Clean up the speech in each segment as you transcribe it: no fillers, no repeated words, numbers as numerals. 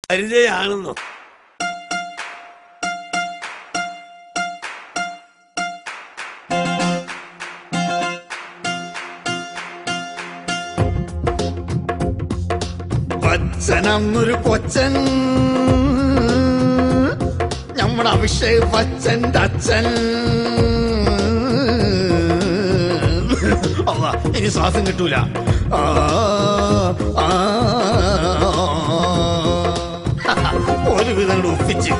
പരിചയാണെന്നോ? പച്ചനന്നൊരു കൊച്ചൻ, നമ്മുടെ അഭിഷേക് ബച്ചന്റെ അച്ഛൻ. അല്ലാ, ഇനി ശ്വാസം കിട്ടൂല. ഒരു വിധം ഒപ്പിച്ച്.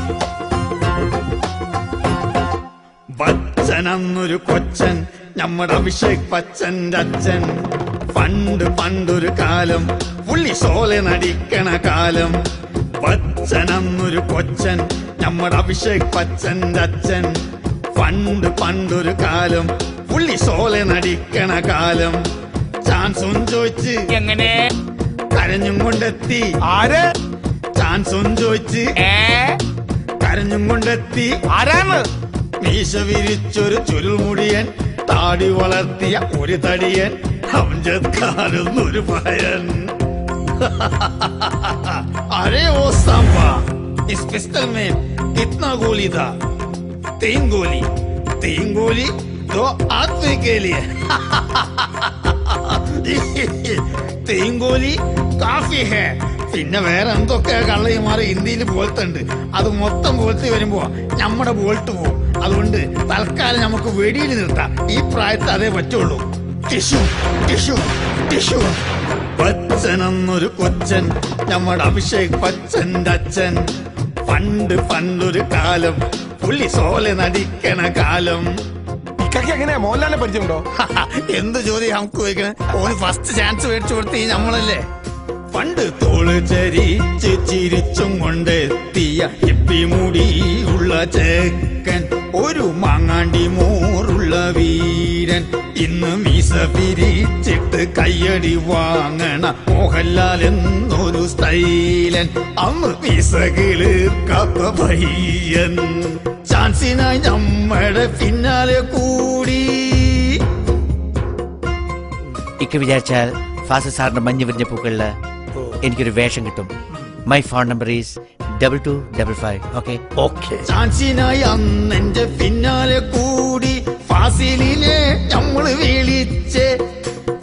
ബച്ചനന്നൊരു കൊച്ചൻ, നമ്മുടെ അഭിഷേക് ബച്ചന്റെ അച്ഛൻ. പണ്ടൊരു കാലം പുള്ളി സോല നടിക്കണ കാലം. ബച്ചനന്നൊരു കൊച്ചൻ, നമ്മുടെ അഭിഷേക് ബച്ചന്റെ അച്ഛൻ. പണ്ടൊരു കാലം പുള്ളി സോല നടിക്കണ കാലം. ചാൻസും ചോദിച്ച് എങ്ങനെ കരഞ്ഞും കൊണ്ടെത്തി. ആര്? ചാൻസും ചോദിച്ച് കരഞ്ഞും കൊണ്ടെത്തി. ആരാണ്? മീശ വിരിച്ചൊരു ചുരുൾമുടിയൻ, താടി വളർത്തിയ ഒരു തടിയൻ, അംജദ് ഖാനൊരു പയൻ. अरे ओ सांबा, इस पिस्टल में कितना गोली था? 3 गोली. 3 गोली 2 आदमी के लिए. 3 गोली काफी है. പിന്നെ വേറെ എന്തൊക്കെ കള്ളയിമാറി ഇന്ത്യയിൽ ബോൾട്ടുണ്ട്. അത് മൊത്തം ബോൾട്ട് വരുമ്പോ നമ്മുടെ ബോൾട്ട് പോകും. അതുകൊണ്ട് തൽക്കാലം നമുക്ക് വെടിയിൽ നിർത്താം. ഈ പ്രായത്തിൽ അതേ പറ്റുള്ളൂ. Tissue tissue tissue. ബച്ചനന്നൊരു കൊച്ചൻ, നമ്മുടെ അഭിഷേക് ബച്ചന്റെ അച്ഛൻ. പണ്ടൊരു കാലം പുള്ളി സോല നടിക്കണ കാലം. എങ്ങനെ മോഹൻലാലിനെ പരിചയമുണ്ടോ? എന്ത് ചോദ്യം നമുക്ക് ചോദിക്കണേ? ഓന് ഫസ്റ്റ് ചാൻസ് മേടിച്ചു കൊടുത്ത് നമ്മളല്ലേ. പണ്ട് തോള് ചരിച്ച് ചിരിച്ചും കൊണ്ടെത്തിയ ഇപ്പി മുടിയുള്ള ചേക്കൻ, ഒരു മാങ്ങാണ്ടി മോറുള്ള വീരൻ. ഇന്ന് മീസ പിരിച്ചിട്ട് കയ്യടി വാങ്ങണ മോഹൻലാൽ എന്നൊരു സ്റ്റൈലൻ. അന്ന് മീസ കിളിർക്കാത്ത പയ്യൻ. ചാൻസിനായി നമ്മുടെ പിന്നാലെ കൂടി. ഇക്ക വിചാരിച്ചാൽ ഫാസിൽ സാറിന്റെ മഞ്ഞ് വിരിഞ്ഞ പൂക്കളില് എനിക്കൊരു വേഷം കിട്ടും. My phone number is 2255. Okay okay. ചാൻസിനായി അന്ന് എന്റെ പിന്നാലെ കൂടി. ഫാസിലിനെ നമ്മള് വിളിച്ച്,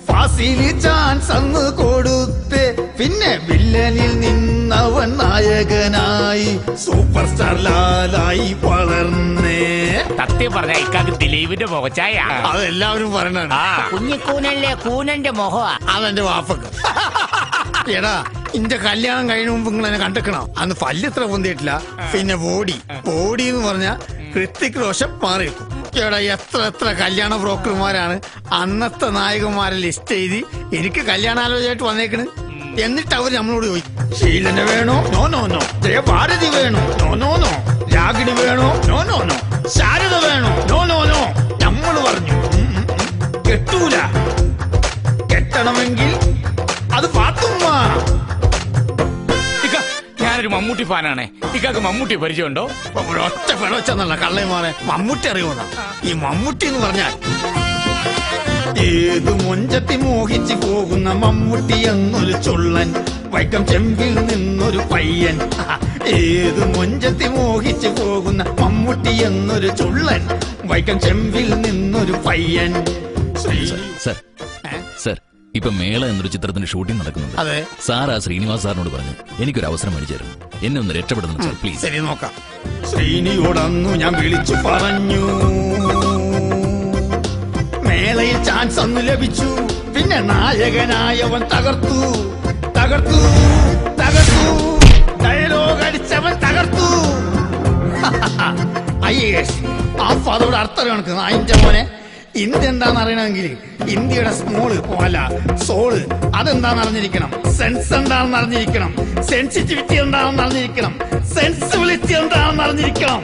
ഫാസിലി ചാൻസ് അന്ന് കൊടുത്ത്. പിന്നെ വില്ലനിൽ നിന്നവൻ നായകനായി സൂപ്പർ സ്റ്റാർ ലാലായി വളർന്നേ. സത്യം പറഞ്ഞ ഇക്കാക്ക് ദിലീപിന്റെ മുഖച്ചായ അതെല്ലാവരും പറയണ. കുഞ്ഞിക്കൂനല്ലേ, കൂനന്റെ മുഖ. അതെന്റെ വാപ്പക്ക്. എടാ, ഇന്റെ കല്യാണം കഴിഞ്ഞ മുമ്പ് നിങ്ങൾ എന്നെ കണ്ടിക്കണോ? അന്ന് പല്ല് ഇത്ര പൊന്തിയിട്ടില്ല. പിന്നെ ബോഡി എന്ന് പറഞ്ഞ ഹൃത്തിക് റോഷൻ മാറിയിരിക്കും. എടാ, എത്ര കല്യാണ ബ്രോക്കർമാരാണ് അന്നത്തെ നായകന്മാരെ ലിസ്റ്റ് ചെയ്ത് എനിക്ക് കല്യാണാലോചനയായിട്ട് വന്നേക്കണ്. എന്നിട്ട് അവര് നമ്മളോട് ചോദിക്കും, ശീലന വേണോ? No no no. ജയഭാരതി വേണോ? No no no. രാഗിണി വേണോ? No no no. ശാരദ വേണോ? No no no. നമ്മൾ പറഞ്ഞു കെട്ടൂല. കെട്ടണമെങ്കിൽ അത് പാത്തുമ്മ. ഞാനൊരു മമ്മൂട്ടി ഫാനാണ്. ഇക്കാക്ക് മമ്മൂട്ടി പരിചയമുണ്ടോ? ഒറ്റ പിഴവെച്ചെന്നല്ല കള്ളയമാറെ മമ്മൂട്ടി അറിയുന്ന. ഈ മമ്മൂട്ടി എന്ന് പറഞ്ഞാൽ ഏത് മൊഞ്ചത്തി മോഹിച്ചു പോകുന്ന മമ്മൂട്ടി എന്നൊരു ചൊള്ളൻ. വൈക്കം ചെമ്പിൽ നിന്നൊരു പയ്യൻ. ഏത് മൊഞ്ചത്തി മോഹിച്ചു പോകുന്ന മമ്മൂട്ടി എന്നൊരു ചൊള്ളൻ. വൈക്കം ചെമ്പിൽ നിന്നൊരു പയ്യൻ. സർ, ഇപ്പൊ മേള എന്നൊരു ചിത്രത്തിന്റെ ഷൂട്ടിംഗ് നടക്കുന്നുണ്ട്. അതെ. സാർ ആ ശ്രീനിവാസ് സാറിനോട് പറഞ്ഞു എനിക്കൊരു അവസരം മേടിച്ചു എന്നെ ഒന്ന് രക്ഷപ്പെടുന്നു സാർ, പ്ലീസ്. ശരി, നോക്കാം. ശ്രീനിയോടന്നു ഞാൻ വിളിച്ചു പറഞ്ഞു. മേളയിൽ ചാൻസ് അന്ന് ലഭിച്ചു. പിന്നെ നായകനായവൻ തകർത്തു. ഡയലോഗ് അടിച്ചവൻ തകർത്തു. IAS ആ അതോട് അർത്ഥം കണക്ക് അതിന്റെ മോനെ. ഇന്ത്യ എന്താന്ന് അറിയണമെങ്കിൽ ഇന്ത്യയുടെ സോള് അതെന്താന്ന് അറിഞ്ഞിരിക്കണം. സെൻസ് എന്താണെന്ന് അറിഞ്ഞിരിക്കണം. സെൻസിറ്റിവിറ്റി എന്താണെന്ന് അറിഞ്ഞിരിക്കണം. സെൻസിബിലിറ്റി എന്താണെന്ന് അറിഞ്ഞിരിക്കണം.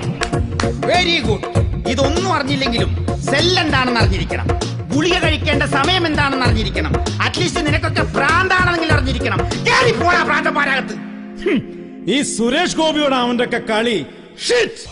Very good. ഇതൊന്നും അറിഞ്ഞില്ലെങ്കിലും സെൽ എന്താണെന്ന് അറിഞ്ഞിരിക്കണം. ഗുളിക കഴിക്കേണ്ട സമയം എന്താണെന്ന് അറിഞ്ഞിരിക്കണം. അറ്റ്ലീസ്റ്റ് നിനക്കൊക്കെ ഭ്രാന്താണെങ്കിൽ അറിഞ്ഞിരിക്കണം. കേറി പോടാ ഭ്രാന്തന്മാരകത്ത്. ഈ സുരേഷ് ഗോപിയോട് അവന്റെ ഒക്കെ കളി ഷിറ്റ്.